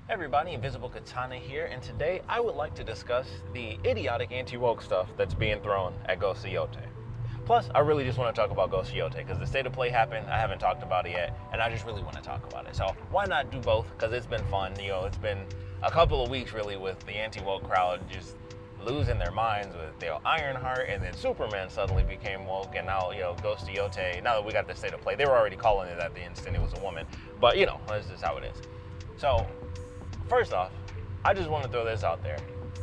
Everybody, Invisiblekatana here, and today I would like to discuss the idiotic anti-woke stuff that's being thrown at Ghost of Yotei. Plus, I really just want to talk about Ghost of Yotei because the state of play happened, I haven't talked about it yet, and I just really want to talk about it. So why not do both? Because it's been fun. It's been a couple of weeks really with the anti-woke crowd just losing their minds with Ironheart, and then Superman suddenly became woke, and now Ghost of Yotei. Now that we got the state of play, they were already calling it at the instant it was a woman, but that's just how it is. So. First off, I just want to throw this out there.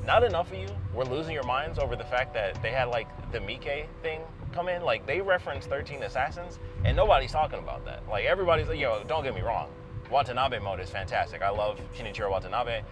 Not enough of you were losing your minds over the fact that they had the Mike thing come in. They referenced 13 Assassins, and nobody's talking about that. Everybody's don't get me wrong. Watanabe mode is fantastic. I love Shinichiro Watanabe,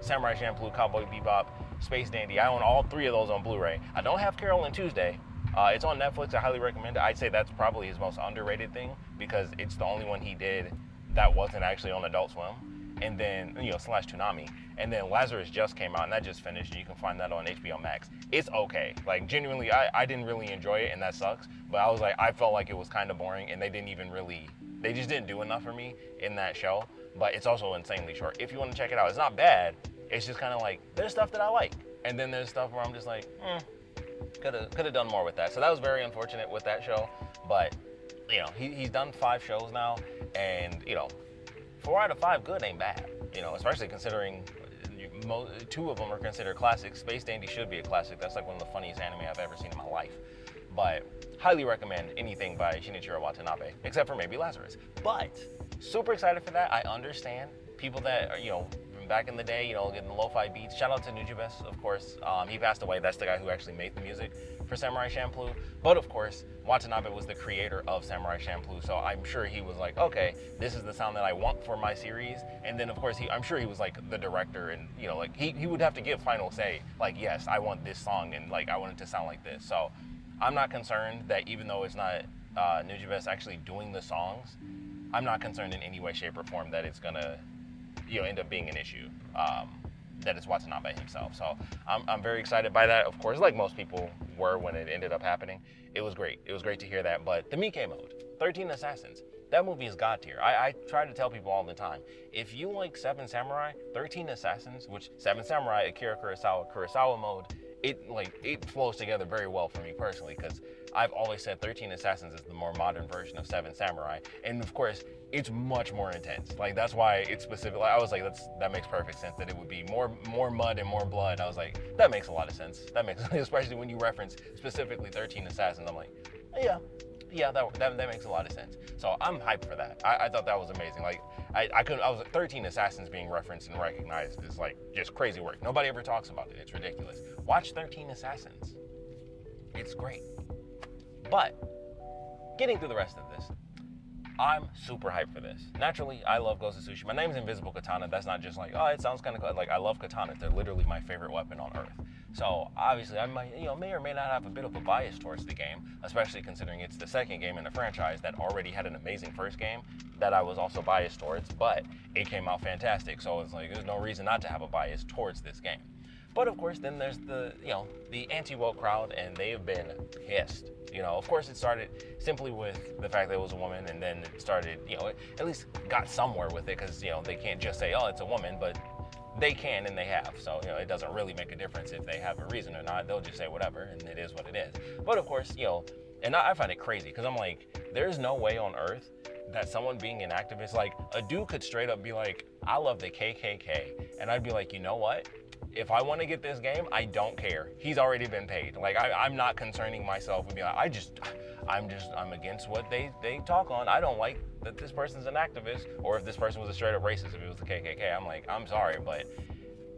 Samurai Champloo, Cowboy Bebop, Space Dandy. I own all three of those on Blu-ray. I don't have Carol and Tuesday. It's on Netflix. I highly recommend it. I'd say that's probably his most underrated thing because it's the only one he did that wasn't actually on Adult Swim. And then, slash Toonami. And then Lazarus just came out, and that just finished, and you can find that on HBO Max. It's okay. Genuinely, I didn't really enjoy it, and that sucks. But I felt like it was kind of boring, and they just didn't do enough for me in that show. But it's also insanely short. If you want to check it out, it's not bad. It's just kind of there's stuff that I like. And then there's stuff where I'm just could have done more with that. So that was very unfortunate with that show. But, he's done 5 shows now, and, 4 out of 5 good ain't bad, especially considering 2 of them are considered classics. Space Dandy should be a classic. That's one of the funniest anime I've ever seen in my life. But highly recommend anything by Shinichiro Watanabe, except for maybe Lazarus. But super excited for that. I understand people that are, from back in the day, getting the lo-fi beats. Shout out to Nujibes, of course. He passed away. That's the guy who actually made the music for Samurai Champloo. But of course, Watanabe was the creator of Samurai Champloo, so I'm sure he was okay, this is the sound that I want for my series. And then of course I'm sure he was the director, and he would have to give final say, yes, I want this song, and I want it to sound like this. So I'm not concerned that even though it's not Nujibes actually doing the songs, I'm not concerned in any way, shape, or form that it's gonna end up being an issue. That it's Watanabe himself. So I'm very excited by that, of course, like most people were when it ended up happening. It was great. It was great to hear that. But the Mike mode, 13 Assassins, that movie is God tier. I try to tell people all the time, if you like 7 Samurai, 13 Assassins, which 7 Samurai, Akira Kurosawa mode, it flows together very well for me personally, because I've always said 13 Assassins is the more modern version of 7 Samurai, and of course it's much more intense. That's why it's specific. I was that makes perfect sense that it would be more mud and more blood. I was that makes a lot of sense. That makes, especially when you reference specifically 13 Assassins. I'm yeah, that makes a lot of sense. So I'm hyped for that. I thought that was amazing. I 13 Assassins being referenced and recognized is just crazy work. Nobody ever talks about it. It's ridiculous. Watch 13 Assassins. It's great. But getting through the rest of this, I'm super hyped for this. Naturally, I love Ghost of Tsushima. My name's Invisiblekatana. That's not just it sounds kind of cool. I love katanas. They're literally my favorite weapon on earth. So obviously I might, may or may not have a bit of a bias towards the game, especially considering it's the second game in the franchise that already had an amazing first game that I was also biased towards, but it came out fantastic. So it's there's no reason not to have a bias towards this game. But of course, then there's the anti-woke crowd, and they've been pissed. Of course, it started simply with the fact that it was a woman, and then it started, at least got somewhere with it, because, they can't just say, oh, it's a woman, but they can, and they have. So, it doesn't really make a difference if they have a reason or not. They'll just say whatever, and it is what it is. But of course, and I find it crazy, because I'm there's no way on earth that someone being an activist, a dude could straight up be I love the KKK, and I'd be you know what? If I want to get this game, I don't care. He's already been paid. I'm not concerning myself with being I'm against what they talk on. I don't like that this person's an activist, or if this person was a straight up racist, if it was the KKK, I'm sorry, but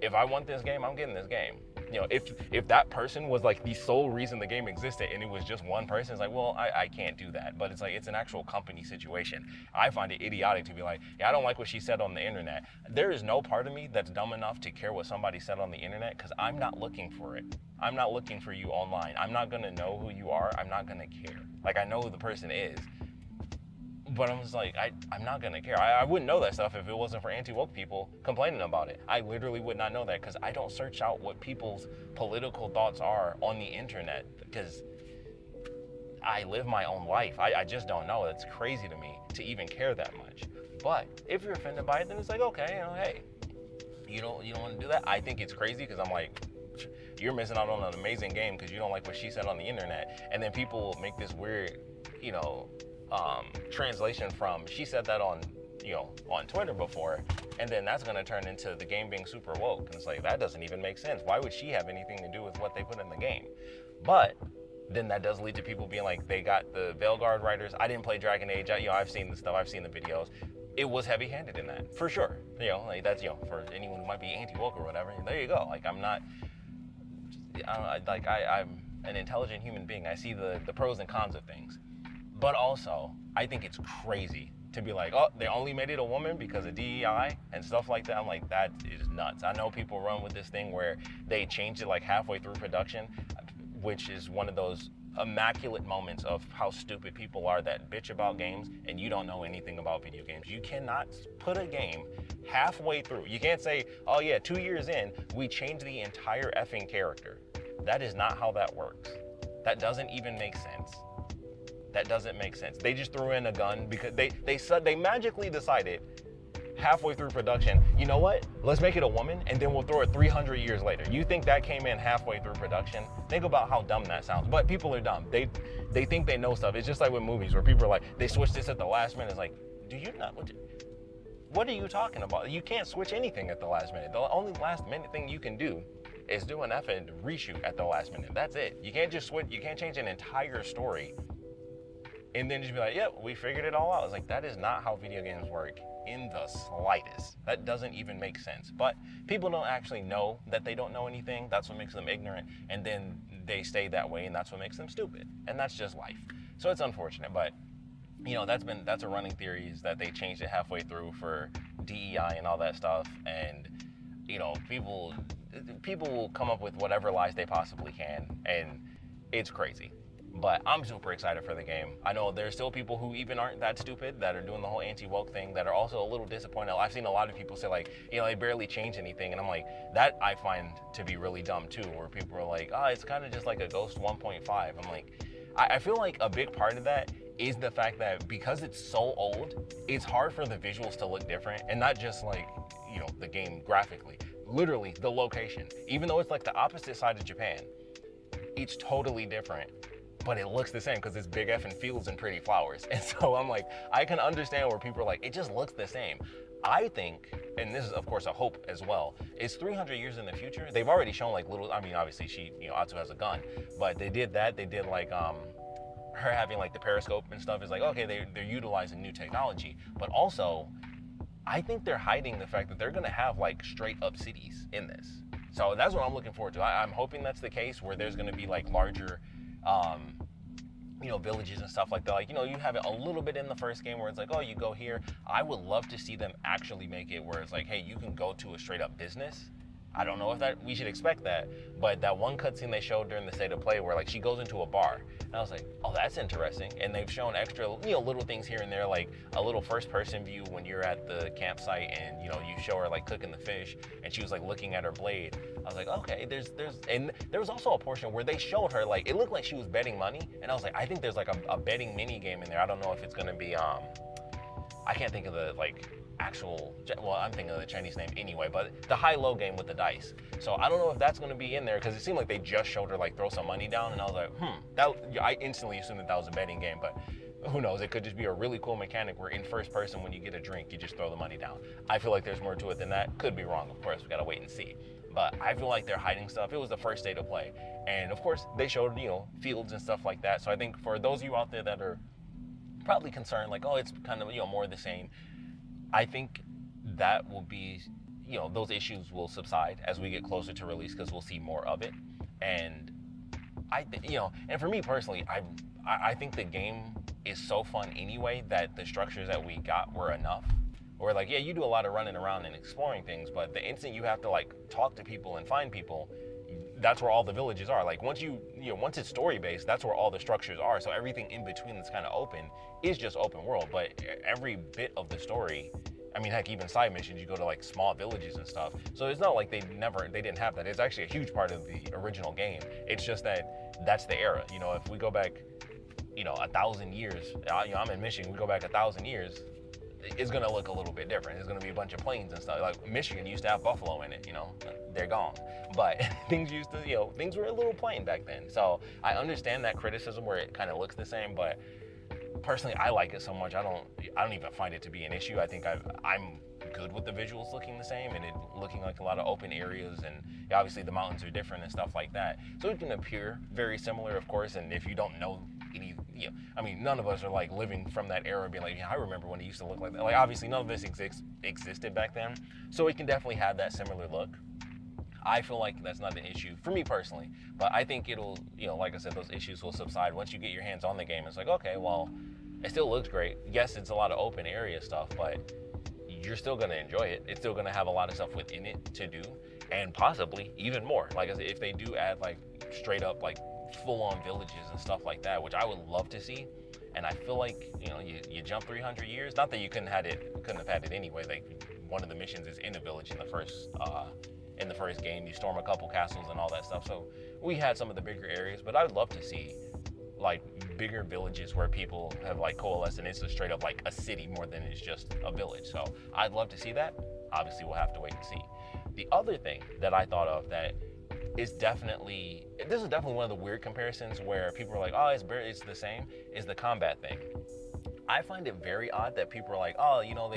if I want this game, I'm getting this game. If that person was the sole reason the game existed and it was just one person, it's well, I can't do that. But it's it's an actual company situation. I find it idiotic to be yeah, I don't like what she said on the internet. There is no part of me that's dumb enough to care what somebody said on the internet, because I'm not looking for it. I'm not looking for you online. I'm not gonna know who you are. I'm not gonna care. I know who the person is, but I'm just I'm not gonna care. I wouldn't know that stuff if it wasn't for anti-woke people complaining about it. I literally would not know that, because I don't search out what people's political thoughts are on the internet, because I live my own life. I just don't know. It's crazy to me to even care that much. But if you're offended by it, then it's okay, hey, You don't want to do that. I think it's crazy because I'm like, you're missing out on an amazing game because you don't like what she said on the internet. And then people make this weird, translation from she said that on Twitter before, and then that's going to turn into the game being super woke. And it's like, that doesn't even make sense. Why would she have anything to do with what they put in the game? But then that does lead to people being like, they got the Veilguard writers. I didn't play Dragon Age. I've seen the stuff. I've seen the videos. It was heavy-handed in that, for sure. That's, for anyone who might be anti-woke or whatever, there you go. Like, I'm an intelligent human being. I see the pros and cons of things. But also, I think it's crazy to be like, oh, they only made it a woman because of DEI and stuff like that. I'm like, that is nuts. I know people run with this thing where they changed it like halfway through production, which is one of those immaculate moments of how stupid people are that bitch about games and you don't know anything about video games. You cannot put a game halfway through. You can't say, oh yeah, 2 years in, we changed the entire effing character. That is not how that works. That doesn't even make sense. That doesn't make sense. They just threw in a gun because they magically decided halfway through production, you know what? Let's make it a woman and then we'll throw it 300 years later. You think that came in halfway through production? Think about how dumb that sounds. But people are dumb. They think they know stuff. It's just like with movies where people are like, they switched this at the last minute. It's like, do you not? What are you talking about? You can't switch anything at the last minute. The only last minute thing you can do is do an effing reshoot at the last minute. That's it. You can't just switch. You can't change an entire story and then just be like, yep, we figured it all out. It's like, that is not how video games work in the slightest. That doesn't even make sense. But people don't actually know that they don't know anything. That's what makes them ignorant. And then they stay that way, and that's what makes them stupid. And that's just life. So it's unfortunate. But, that's a running theory, is that they changed it halfway through for DEI and all that stuff. And, people will come up with whatever lies they possibly can. And it's crazy. But I'm super excited for the game. I know there's still people who even aren't that stupid that are doing the whole anti-woke thing that are also a little disappointed. I've seen a lot of people say like, they barely changed anything. And I'm like, that I find to be really dumb too, where people are like, it's kind of just like a Ghost 1.5. I'm like, I feel like a big part of that is the fact that because it's so old, it's hard for the visuals to look different, and not just like, the game graphically. Literally, the location. Even though it's like the opposite side of Japan, it's totally different. But it looks the same because it's big effing fields and pretty flowers. And so I'm like, I can understand where people are like, it just looks the same. I think, and this is of course a hope as well, is 300 years in the future. They've already shown like obviously Atsu has a gun, but they did that. They did like, her having like the periscope and stuff is like, okay, they're utilizing new technology. But also, I think they're hiding the fact that they're gonna have like straight up cities in this. So that's what I'm looking forward to. I'm hoping that's the case, where there's gonna be like larger villages and stuff like that. Like, you have it a little bit in the first game where it's like, oh, you go here. I would love to see them actually make it where it's like, hey, you can go to a straight up business. I don't know if we should expect that, but that one cutscene they showed during the state of play where like she goes into a bar, and I was like, oh, that's interesting. And they've shown extra, little things here and there, like a little first person view when you're at the campsite and, you show her like cooking the fish and she was like looking at her blade. I was like, okay, and there was also a portion where they showed her, like, it looked like she was betting money. And I was like, I think there's like a betting mini game in there. I don't know if it's going to be, I can't think of the I'm thinking of the Chinese name anyway, but the high-low game with the dice. So I don't know if that's going to be in there, because it seemed like they just showed her like throw some money down, and I was like, I instantly assumed that was a betting game, but who knows? It could just be a really cool mechanic where in first person, when you get a drink, you just throw the money down. I feel like there's more to it than that. Could be wrong, of course. We gotta wait and see. But I feel like they're hiding stuff. It was the first state of play, and of course they showed fields and stuff like that. So I think for those of you out there that are probably concerned, like, oh, it's kind of more of the same, I think that will be, those issues will subside as we get closer to release, because we'll see more of it. And I think, and for me personally, I think the game is so fun anyway that the structures that we got were enough. Or like, yeah, you do a lot of running around and exploring things, but the instant you have to like talk to people and find people, that's where all the villages are. Like once once it's story based, that's where all the structures are. So everything in between that's kind of open is just open world. But every bit of the story, I mean, heck, even side missions, you go to like small villages and stuff. So it's not like they didn't have that. It's actually a huge part of the original game. It's just that that's the era. If we go back, 1,000 years, I'm in Michigan, we go back 1,000 years, is going to look a little bit different. There's going to be a bunch of plains and stuff. Like Michigan used to have buffalo in it, you know, they're gone. But things used to, you know, things were a little plain back then. So I understand that criticism where it kind of looks the same, but personally, I like it so much. I don't even find it to be an issue. I think I'm good with the visuals looking the same and it looking like a lot of open areas, and obviously the mountains are different and stuff like that. So it can appear very similar, of course. And if you don't know any, you know, I mean, none of us are like living from that era being like, yeah, I remember when it used to look like that. Like obviously none of this existed back then. So it can definitely have that similar look. I feel like that's not an issue for me personally, but I think it'll, you know, like I said, those issues will subside once you get your hands on the game. It's like, okay, well, it still looks great. Yes, it's a lot of open area stuff, but you're still going to enjoy it. It's still going to have a lot of stuff within it to do, and possibly even more. Like I said, if they do add like straight up like full-on villages and stuff like that, which I would love to see. And I feel like, you know, you jump 300 years. Not that you couldn't have had it anyway. Like one of the missions is in a village in the first game. You storm a couple castles and all that stuff. So we had some of the bigger areas, but I would love to see like bigger villages where people have like coalesced and it's a straight up like a city more than it's just a village. So I'd love to see that. Obviously we'll have to wait and see. The other thing that I thought of that is definitely one of the weird comparisons where people are like, oh, it's the same, is the combat thing. I find it very odd that people are like, oh, you know,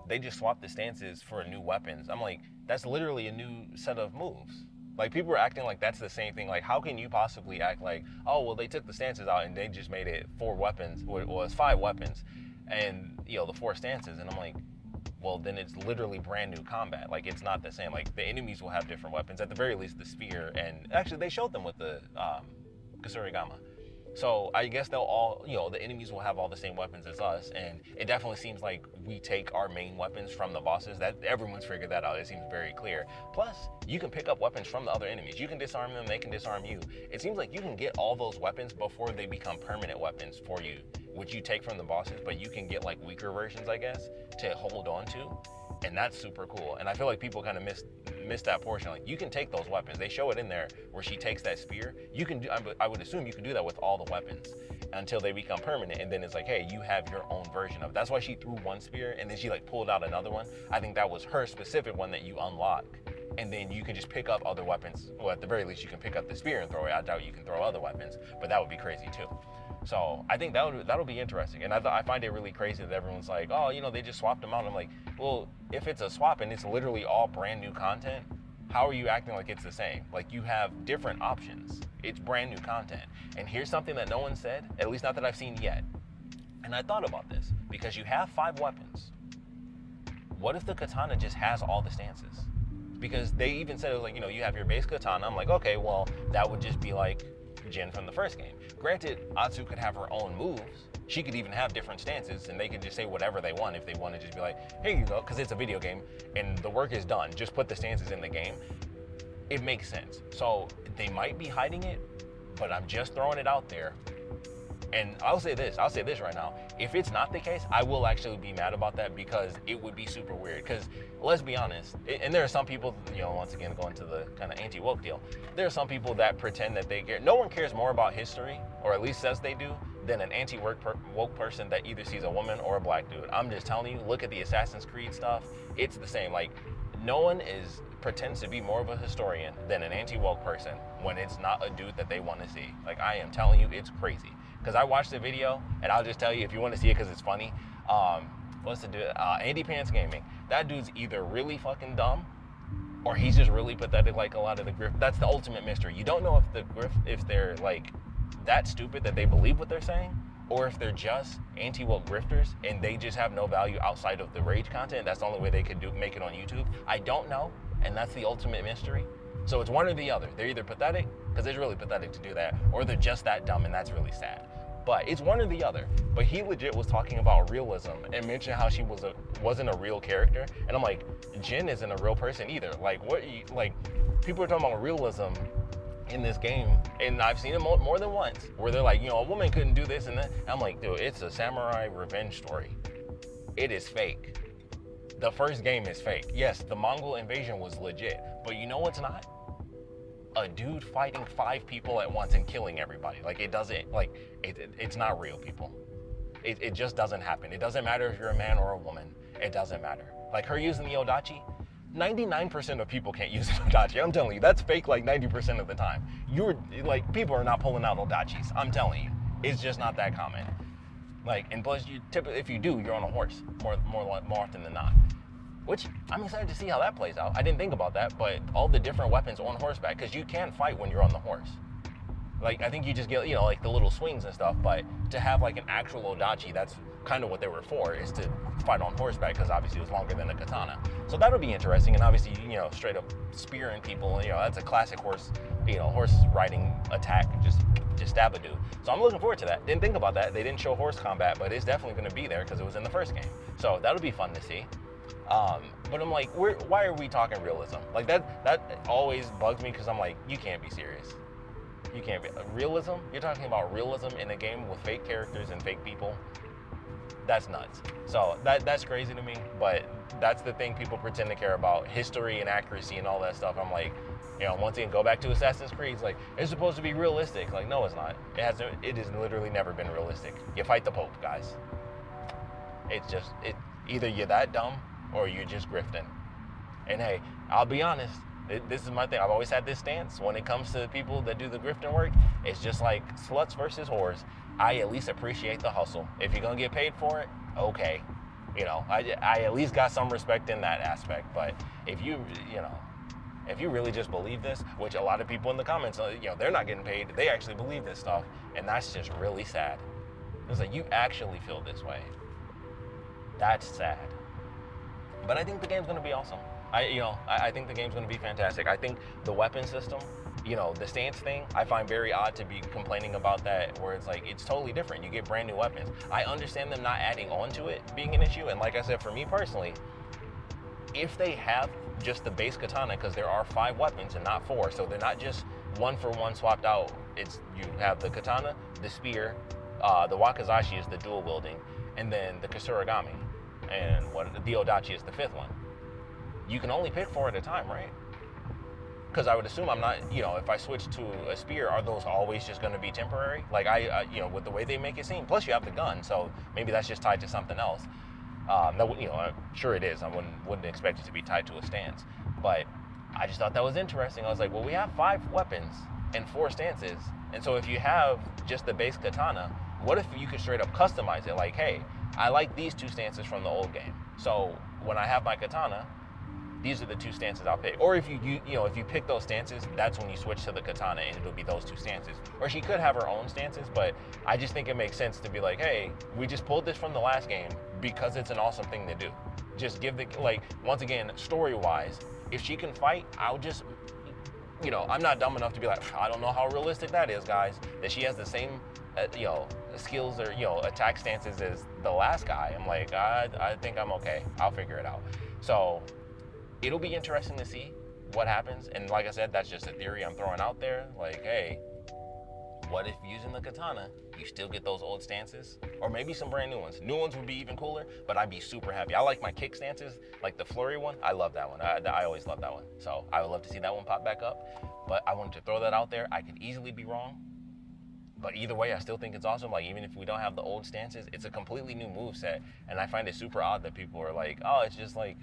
they just swapped the stances for new weapons. I'm like, that's literally a new set of moves. Like people are acting like that's the same thing. Like how can you possibly act like, oh, well, they took the stances out and they just made it 4 weapons, well, it's 5 weapons and, you know, the 4 stances. And I'm like, well, then it's literally brand new combat. Like it's not the same. Like the enemies will have different weapons, at the very least the spear. And actually they showed them with the Kasurigama. So I guess they'll all, you know, the enemies will have all the same weapons as us, and it definitely seems like we take our main weapons from the bosses. That everyone's figured that out. It seems very clear. Plus, you can pick up weapons from the other enemies. You can disarm them, they can disarm you. It seems like you can get all those weapons before they become permanent weapons for you, which you take from the bosses, but you can get like weaker versions, I guess, to hold on to. And that's super cool. And I feel like people kind of missed that portion. Like you can take those weapons. They show it in there where she takes that spear. You can do, I would assume you can do that with all the weapons until they become permanent. And then it's like, hey, you have your own version of it. That's why she threw one spear and then she like pulled out another one. I think that was her specific one that you unlock. And then you can just pick up other weapons. Well, at the very least, you can pick up the spear and throw it. I doubt you can throw other weapons, but that would be crazy too. So I think that'll be interesting. And I find it really crazy that everyone's like, oh, you know, they just swapped them out. I'm like, well, if it's a swap and it's literally all brand new content, how are you acting like it's the same? Like you have different options. It's brand new content. And here's something that no one said, at least not that I've seen yet. And I thought about this because you have 5 weapons. What if the katana just has all the stances? Because they even said it was like, you know, you have your base katana. I'm like, okay, well, that would just be like Jin from the first game. Granted, Atsu could have her own moves. She could even have different stances and they could just say whatever they want if they want to just be like, here you go, because it's a video game and the work is done. Just put the stances in the game. It makes sense. So they might be hiding it, but I'm just throwing it out there. And I'll say this right now. If it's not the case, I will actually be mad about that because it would be super weird. Because let's be honest, and there are some people, you know, once again, going to the kind of anti-woke deal, there are some people that pretend that they care. No one cares more about history, or at least says they do, than an anti-woke person that either sees a woman or a black dude. I'm just telling you, look at the Assassin's Creed stuff. It's the same. Like, no one pretends to be more of a historian than an anti-woke person when it's not a dude that they want to see. Like, I am telling you, it's crazy. Because I watched the video, and I'll just tell you if you want to see it because it's funny. What's the dude? Andy Pants Gaming. That dude's either really fucking dumb, or he's just really pathetic like a lot of the grift. That's the ultimate mystery. You don't know if they're like that stupid that they believe what they're saying, or if they're just anti-woke grifters and they just have no value outside of the rage content. That's the only way they could make it on YouTube. I don't know, and that's the ultimate mystery. So it's one or the other. They're either pathetic, because it's really pathetic to do that, or they're just that dumb, and that's really sad. But it's one or the other. But he legit was talking about realism and mentioned how she wasn't a real character. And I'm like, Jin isn't a real person either. Like, people are talking about realism in this game, and I've seen it more than once, where they're like, you know, a woman couldn't do this and that. And I'm like, dude, it's a samurai revenge story. It is fake. The first game is fake. Yes, the Mongol invasion was legit, but you know what's not? A dude fighting 5 people at once and killing everybody. Like, it doesn't, like, it's not real, people. It just doesn't happen. It doesn't matter if you're a man or a woman. It doesn't matter. Like her using the Odachi, 99% of people can't use an Odachi. I'm telling you, that's fake like 90% of the time. You're like, people are not pulling out Odachis. I'm telling you, it's just not that common. Like, and plus, you typically, if you do, you're on a horse more often than not. Which I'm excited to see how that plays out. I didn't think about that, but all the different weapons on horseback, because you can fight when you're on the horse. Like, I think you just get, you know, like the little swings and stuff, but to have like an actual Odachi, that's kind of what they were for, is to fight on horseback, because obviously it was longer than a katana. So that'll be interesting, and obviously, you know, straight up spearing people, you know, that's a classic horse, you know, horse riding attack, just stab a dude. So I'm looking forward to that. Didn't think about that. They didn't show horse combat, but it's definitely going to be there because it was in the first game. So that'll be fun to see. But I'm like, why are we talking realism? Like that always bugs me, because I'm like, you can't be serious. You can't be. Realism? You're talking about realism in a game with fake characters and fake people? That's nuts. So that's crazy to me, but that's the thing people pretend to care about, history and accuracy and all that stuff. I'm like, you know, once again, go back to Assassin's Creed. It's like, it's supposed to be realistic. Like, no, it's not. It has literally never been realistic. You fight the Pope, guys. It's just, either you're that dumb or you're just grifting. And hey, I'll be honest, this is my thing. I've always had this stance when it comes to people that do the grifting work. It's just like sluts versus whores. I at least appreciate the hustle. If you're gonna get paid for it, okay. You know, I at least got some respect in that aspect. But if you really just believe this, which a lot of people in the comments, you know, they're not getting paid, they actually believe this stuff, and that's just really sad. It's like, you actually feel this way. That's sad. But I think the game's gonna be awesome. I think the game's gonna be fantastic. I think the weapon system, you know, the stance thing, I find very odd to be complaining about that, where it's like, it's totally different. You get brand new weapons. I understand them not adding on to it being an issue, and like I said, for me personally, if they have just the base katana, because there are 5 weapons and not 4, so they're not just one for one swapped out. It's, you have the katana, the spear, the wakizashi is the dual wielding, and then the kasuragami, and the odachi is the 5th one. You can only pick 4 at a time, right? Because I would assume I'm not, you know, if I switch to a spear, are those always just going to be temporary? Like, you know, with the way they make it seem. Plus, you have the gun, so maybe that's just tied to something else. You know, I'm sure it is. I wouldn't expect it to be tied to a stance. But I just thought that was interesting. I was like, well, we have 5 weapons and 4 stances. And so if you have just the base katana, what if you could straight up customize it? Like, hey, I like these 2 stances from the old game. So when I have my katana, these are the 2 stances I'll pick. Or if you pick those stances, that's when you switch to the katana and it'll be those 2 stances. Or she could have her own stances, but I just think it makes sense to be like, hey, we just pulled this from the last game because it's an awesome thing to do. Just give once again, story-wise, if she can fight, I'll just, you know, I'm not dumb enough to be like, I don't know how realistic that is, guys, that she has the same, you know, skills or, you know, attack stances as the last guy. I'm like, I think I'm okay. I'll figure it out. So it'll be interesting to see what happens. And like I said, that's just a theory I'm throwing out there. Like, hey, what if using the katana, you still get those old stances? Or maybe some brand new ones. New ones would be even cooler, but I'd be super happy. I like my kick stances, like the flurry one. I love that one. I always love that one. So I would love to see that one pop back up. But I wanted to throw that out there. I could easily be wrong. But either way, I still think it's awesome. Like, even if we don't have the old stances, it's a completely new moveset. And I find it super odd that people are like, oh, it's just like,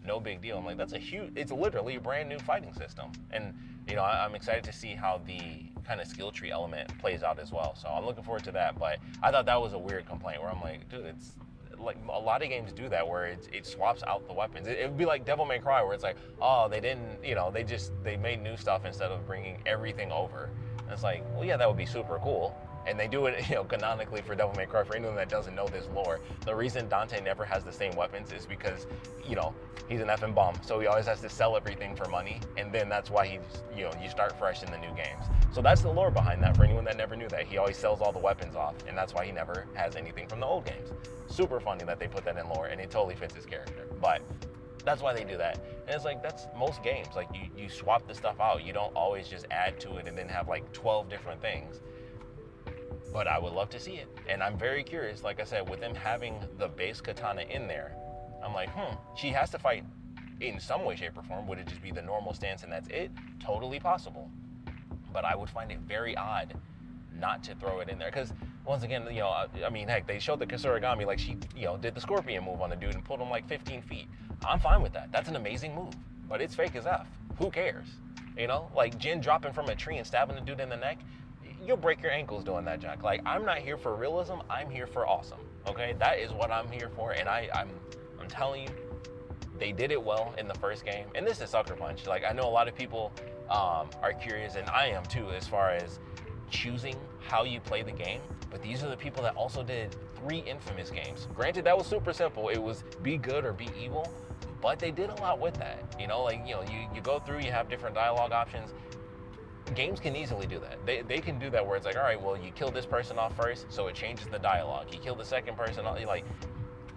no big deal. I'm like, it's literally a brand new fighting system. And, you know, I'm excited to see how the kind of skill tree element plays out as well. So I'm looking forward to that. But I thought that was a weird complaint where I'm like, dude, it's like a lot of games do that where it swaps out the weapons. It would be like Devil May Cry where it's like, oh, they didn't, you know, they made new stuff instead of bringing everything over. And it's like, well, yeah, that would be super cool. And they do it, you know, canonically for Devil May Cry. For anyone that doesn't know this lore, the reason Dante never has the same weapons is because, you know, he's an effing bum. So he always has to sell everything for money. And then that's why you know, you start fresh in the new games. So that's the lore behind that for anyone that never knew that. He always sells all the weapons off. And that's why he never has anything from the old games. Super funny that they put that in lore, and it totally fits his character. But that's why they do that. And it's like, that's most games. Like, you swap the stuff out. You don't always just add to it and then have like 12 different things. But I would love to see it. And I'm very curious, like I said, with them having the base katana in there, I'm like, she has to fight in some way, shape, or form. Would it just be the normal stance and that's it? Totally possible. But I would find it very odd not to throw it in there. Because once again, I mean, heck, they showed the Kasuragami, like she, did the scorpion move on the dude and pulled him like 15 feet. I'm fine with that. That's an amazing move, but it's fake as F. Who cares? Like Jin dropping from a tree and stabbing the dude in the neck, you'll break your ankles doing that, Jack. Like, I'm not here for realism. I'm here for awesome. Okay, that is what I'm here for, and I'm telling you, they did it well in the first game. And this is Sucker Punch. Like, I know a lot of people are curious, and I am too, as far as choosing how you play the game. But these are the people that also did 3 Infamous games. Granted, that was super simple. It was be good or be evil, but they did a lot with that. You go through, you have different dialogue options. Games can easily do that. They can do that where it's like, all right, well, you kill this person off first, so it changes the dialogue. You kill the second person off, like,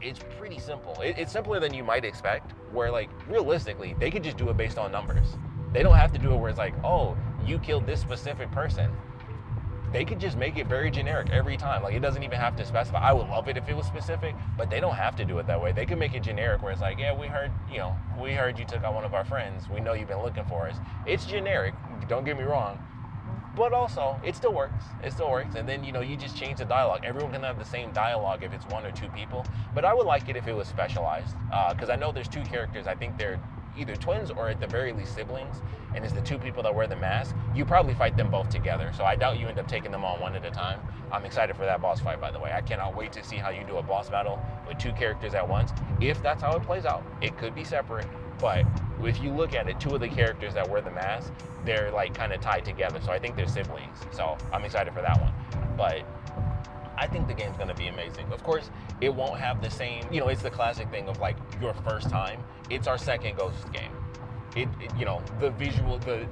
it's pretty simple. It's simpler than you might expect, where, like, realistically, they could just do it based on numbers. They don't have to do it where it's like, oh, you killed this specific person. They could just make it very generic every time. Like, it doesn't even have to specify. I would love it if it was specific, but they don't have to do it that way. They can make it generic where it's like, yeah, we heard you took out one of our friends. We know you've been looking for us. It's generic, don't get me wrong, but also it still works. It still works. And then, you just change the dialogue. Everyone can have the same dialogue if it's 1 or 2 people, but I would like it if it was specialized, because I know there's 2 characters. I think they're either twins or at the very least siblings, and it's the 2 people that wear the mask. You probably fight them both together, so I doubt you end up taking them on one at a time. I'm excited for that boss fight, by the way. I cannot wait to see how you do a boss battle with 2 characters at once. If that's how it plays out, it could be separate, but if you look at it, 2 of the characters that wear the mask, they're like kind of tied together, so I think they're siblings, so I'm excited for that one. But I think the game's gonna be amazing. Of course, it won't have the same, it's the classic thing of like your first time. It's our second Ghost game. The visual, the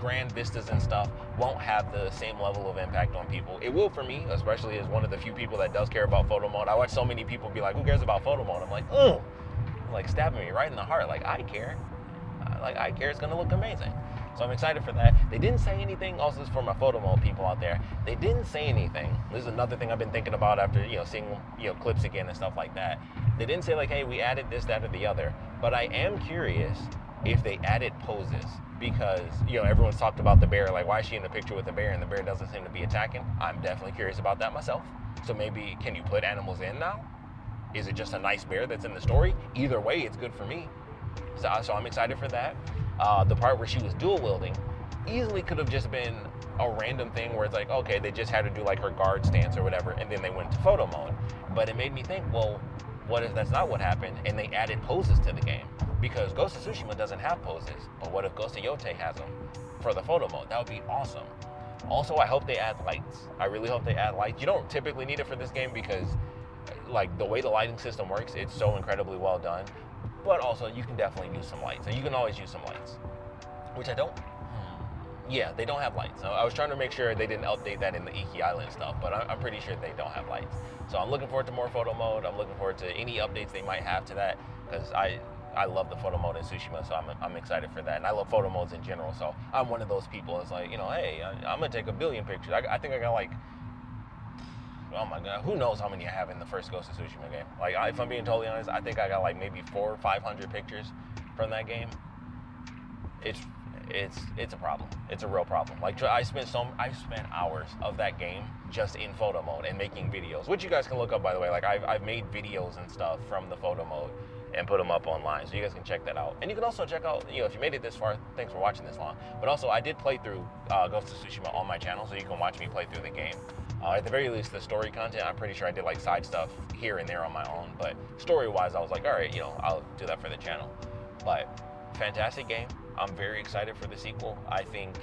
grand vistas and stuff won't have the same level of impact on people. It will for me, especially as one of the few people that does care about photo mode. I watch so many people be like, who cares about photo mode? I'm like, ugh, like stabbing me right in the heart. Like, I care. I care. It's gonna look amazing. So I'm excited for that. They didn't say anything. Also, this is for my photo mode people out there. They didn't say anything. This is another thing I've been thinking about after seeing clips again and stuff like that. They didn't say like, hey, we added this, that, or the other. But I am curious if they added poses, because everyone's talked about the bear. Like, why is she in the picture with the bear and the bear doesn't seem to be attacking? I'm definitely curious about that myself. So maybe can you put animals in now? Is it just a nice bear that's in the story? Either way, it's good for me. So I'm excited for that. The part where she was dual wielding easily could have just been a random thing where it's like, okay, they just had to do like her guard stance or whatever, and then they went to photo mode. But it made me think, well, what if that's not what happened and they added poses to the game? Because Ghost of Tsushima doesn't have poses, but what if Ghost of Yotei has them for the photo mode? That would be awesome. Also, I hope they add lights. I really hope they add lights. You don't typically need it for this game because like the way the lighting system works, it's so incredibly well done. But also, you can definitely use some lights. And you can always use some lights, which I don't. Yeah, they don't have lights. So I was trying to make sure they didn't update that in the Iki Island stuff, but I'm pretty sure they don't have lights. So I'm looking forward to more photo mode. I'm looking forward to any updates they might have to that, because I love the photo mode in Tsushima, so I'm excited for that. And I love photo modes in general, so I'm one of those people that's like, hey, I'm going to take 1 billion pictures. I think I got like, oh my God, who knows how many I have in the first Ghost of Tsushima game. Like, if I'm being totally honest, I think I got like maybe 400 or 500 pictures from that game. It's a problem. It's a real problem. Like, I spent hours of that game just in photo mode and making videos, which you guys can look up, by the way. Like, I've made videos and stuff from the photo mode and put them up online, so you guys can check that out. And you can also check out, if you made it this far, thanks for watching this long. But also, I did play through Ghost of Tsushima on my channel, so you can watch me play through the game. At the very least, the story content, I'm pretty sure I did like side stuff here and there on my own, but story-wise, I was like, all right, I'll do that for the channel. But fantastic game. I'm very excited for the sequel. I think,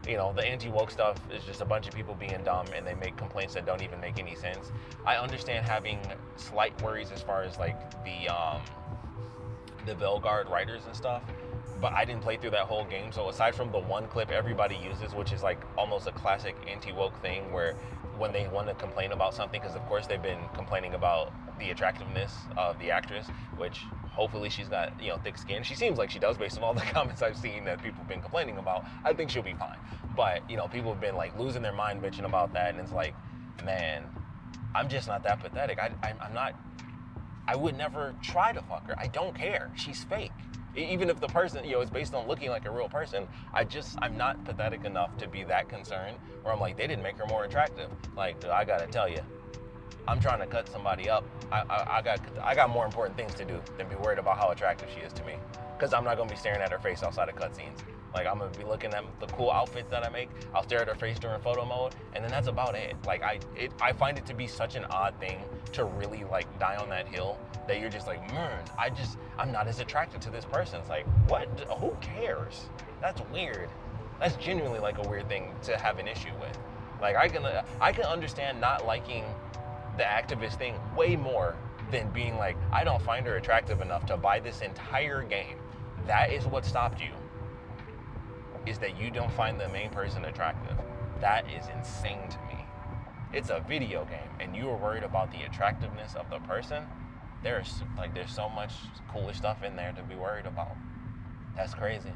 the anti-woke stuff is just a bunch of people being dumb and they make complaints that don't even make any sense. I understand having slight worries as far as like the Velguard writers and stuff, but I didn't play through that whole game. So aside from the one clip everybody uses, which is like almost a classic anti-woke thing where when they want to complain about something, because of course they've been complaining about the attractiveness of the actress, which hopefully she's got thick skin. She seems like she does based on all the comments I've seen that people have been complaining about. I think she'll be fine. But people have been like losing their mind bitching about that, and it's like, man, I'm just not that pathetic. I'm not. I would never try to fuck her. I don't care. She's fake. Even if the person, is based on looking like a real person, I'm not pathetic enough to be that concerned where I'm like, they didn't make her more attractive. Like, I gotta tell you, I'm trying to cut somebody up. I got more important things to do than be worried about how attractive she is to me. Because I'm not gonna be staring at her face outside of cutscenes. Like, I'm gonna be looking at the cool outfits that I make. I'll stare at her face during photo mode, and then that's about it. Like, I find it to be such an odd thing to really like die on that hill that you're just like, man, I'm not as attracted to this person. It's like, what? Who cares? That's weird. That's genuinely like a weird thing to have an issue with. Like, I can understand not liking the activist thing way more than being like, I don't find her attractive enough to buy this entire game. That is what stopped you, is that you don't find the main person attractive. That is insane to me. It's a video game and you were worried about the attractiveness of the person. There's so much cooler stuff in there to be worried about. That's crazy.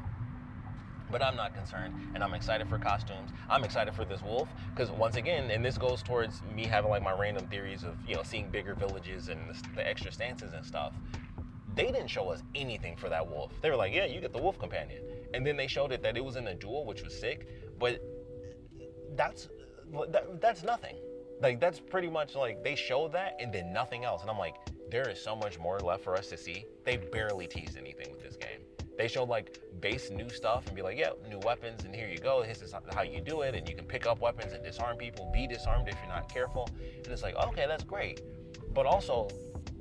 But I'm not concerned, and I'm excited for costumes. I'm excited for this wolf, because once again, and this goes towards me having like my random theories of, seeing bigger villages and the extra stances and stuff. They didn't show us anything for that wolf. They were like, yeah, you get the wolf companion. And then they showed it that it was in a duel, which was sick, but that's nothing. Like, that's pretty much like, they showed that and then nothing else. And I'm like, there is so much more left for us to see. They barely teased anything with this game. They showed like base new stuff and be like, yeah, new weapons, and here you go. This is how you do it, and you can pick up weapons and disarm people, be disarmed if you're not careful. And it's like, okay, that's great. But also,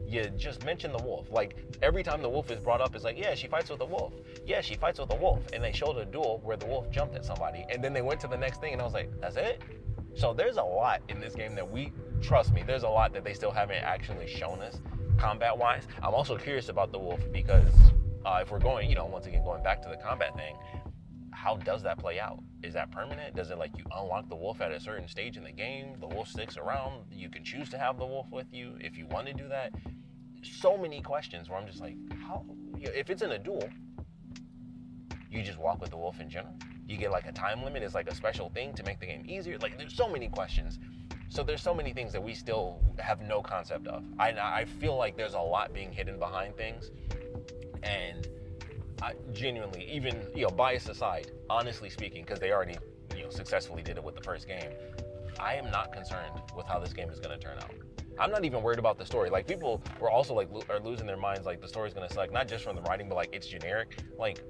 you just mentioned the wolf. Like, every time the wolf is brought up, it's like, yeah, she fights with a wolf. Yeah, she fights with a wolf. And they showed a duel where the wolf jumped at somebody, and then they went to the next thing, and I was like, that's it? So there's a lot in this game that trust me, there's a lot that they still haven't actually shown us combat-wise. I'm also curious about the wolf because if we're going, once again, going back to the combat thing, how does that play out? Is that permanent? Does it like you unlock the wolf at a certain stage in the game? The wolf sticks around. You can choose to have the wolf with you if you want to do that. So many questions where I'm just like, how? If it's in a duel, you just walk with the wolf in general. You get like a time limit. It's like a special thing to make the game easier. Like, there's so many questions. So there's so many things that we still have no concept of. I feel like there's a lot being hidden behind things. And I genuinely, even, bias aside, honestly speaking, because they already, successfully did it with the first game, I am not concerned with how this game is going to turn out. I'm not even worried about the story. Like, people were also like are losing their minds, like the story's going to suck, not just from the writing, but like it's generic. Like,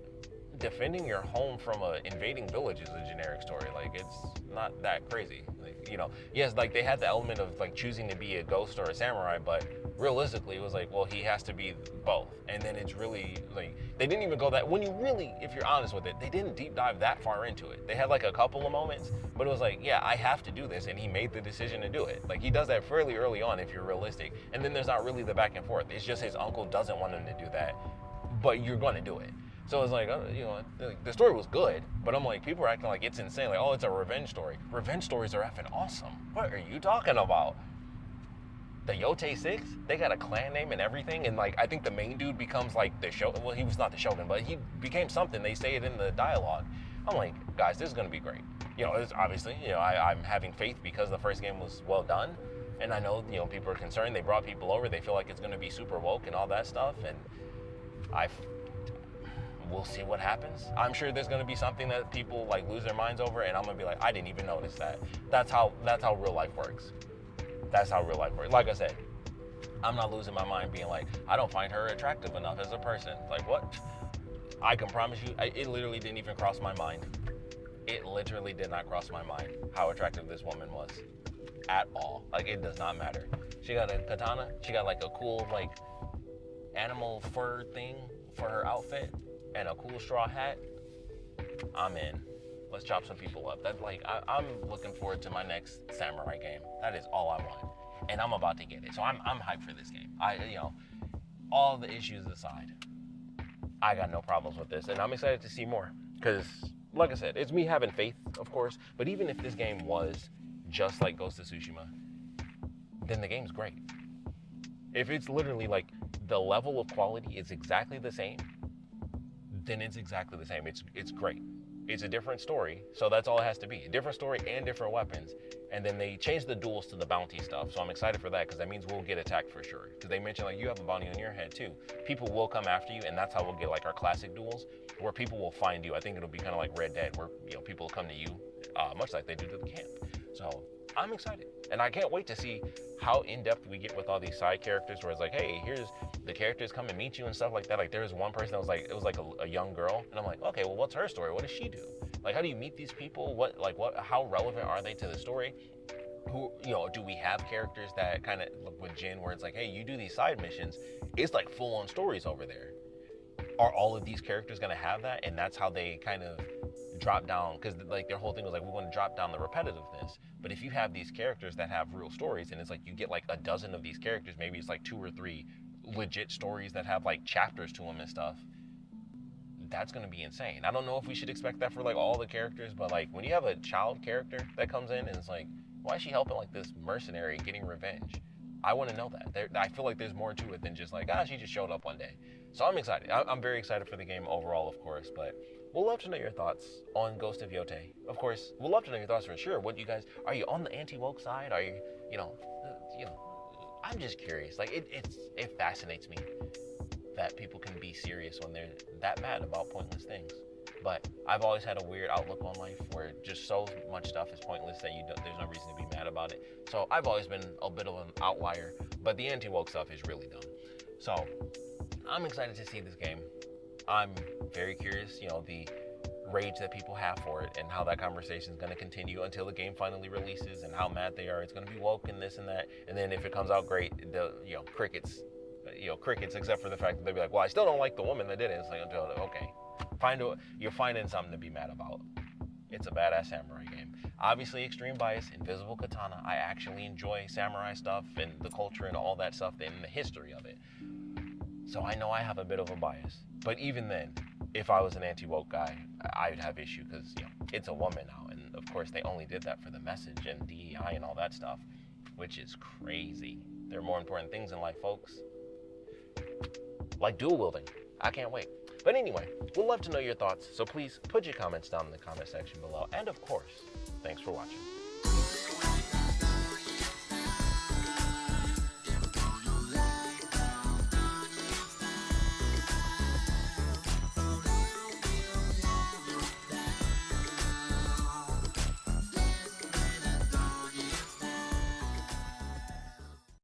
defending your home from a invading village is a generic story. Like, it's not that crazy. Like, yes, like they had the element of like choosing to be a ghost or a samurai, but realistically it was like, well, he has to be both. And then it's really like, they didn't even go that, when you really, if you're honest with it, they didn't deep dive that far into it. They had like a couple of moments, but it was like, yeah, I have to do this, and he made the decision to do it. Like, he does that fairly early on if you're realistic, and then there's not really the back and forth. It's just his uncle doesn't want him to do that, but you're going to do it. So it's like, the story was good, but I'm like, people are acting like it's insane. Like, oh, it's a revenge story. Revenge stories are effing awesome. What are you talking about? The Yotei 6, they got a clan name and everything, and like, I think the main dude becomes like the shogun. Well, he was not the shogun, but he became something. They say it in the dialogue. I'm like, guys, this is gonna be great. It's obviously, I'm having faith because the first game was well done, and I know, people are concerned. They brought people over. They feel like it's gonna be super woke and all that stuff, and we'll see what happens. I'm sure there's gonna be something that people like lose their minds over, and I'm gonna be like, I didn't even notice that. That's how real life works. That's how real life works. Like I said, I'm not losing my mind being like, I don't find her attractive enough as a person. Like, what? I can promise you, it literally didn't even cross my mind. It literally did not cross my mind how attractive this woman was at all. Like, it does not matter. She got a katana. She got like a cool like animal fur thing for her outfit and a cool straw hat. I'm in. Let's chop some people up. That's like, I'm looking forward to my next samurai game. That is all I want, and I'm about to get it. So I'm hyped for this game. All the issues aside, I got no problems with this, and I'm excited to see more. Because, like I said, it's me having faith, of course. But even if this game was just like Ghost of Tsushima, then the game's great. If it's literally like the level of quality is exactly the same, then it's exactly the same. It's great. it's a different story. So that's all it has to be. A different story and different weapons. And then they changed the duels to the bounty stuff. So I'm excited for that because that means we'll get attacked for sure. Because they mentioned like you have a bounty on your head too. People will come after you, and that's how we'll get like our classic duels where people will find you. I think it'll be kind of like Red Dead where people will come to you, much like they do to the camp. So I'm excited. And I can't wait to see how in-depth we get with all these side characters where it's like, hey, here's the characters come and meet you and stuff like that. Like there was one person that was like, it was like a young girl. And I'm like, okay, well, what's her story? What does she do? Like, how do you meet these people? How relevant are they to the story? Who, do we have characters that kind of look with Jin where it's like, hey, you do these side missions, it's like full on stories over there. Are all of these characters going to have that? And that's how they kind of drop down, because like their whole thing was like, we want to drop down the repetitiveness. But if you have these characters that have real stories, and it's like you get like a dozen of these characters, maybe it's like 2 or 3 legit stories that have like chapters to them and stuff, that's going to be insane. I don't know if we should expect that for like all the characters, but like when you have a child character that comes in and it's like, why is she helping like this mercenary getting revenge? I want to know that. I feel like there's more to it than just like, she just showed up one day. So I'm excited. I'm very excited for the game overall, of course, but we'll love to know your thoughts on Ghost of Yotei. Of course, we'll love to know your thoughts for sure. What you guys, are you on the anti-woke side? Are you, I'm just curious. Like it fascinates me that people can be serious when they're that mad about pointless things. But I've always had a weird outlook on life where just so much stuff is pointless that there's no reason to be mad about it. So I've always been a bit of an outlier, but the anti-woke stuff is really dumb. So I'm excited to see this game. I'm very curious, the rage that people have for it and how that conversation is going to continue until the game finally releases and how mad they are. It's going to be woke and this and that. And then if it comes out great, crickets, except for the fact that they'll be like, well, I still don't like the woman that did it. It's like, okay. You're finding something to be mad about. It's a badass samurai game. Obviously, extreme bias, Invisiblekatana. I actually enjoy samurai stuff and the culture and all that stuff and the history of it. So I know I have a bit of a bias. But even then, if I was an anti-woke guy, I'd have issue because it's a woman now. And of course, they only did that for the message and DEI and all that stuff, which is crazy. There are more important things in life, folks. Like dual wielding. I can't wait. But anyway, we'd love to know your thoughts, so please put your comments down in the comment section below. And of course, thanks for watching.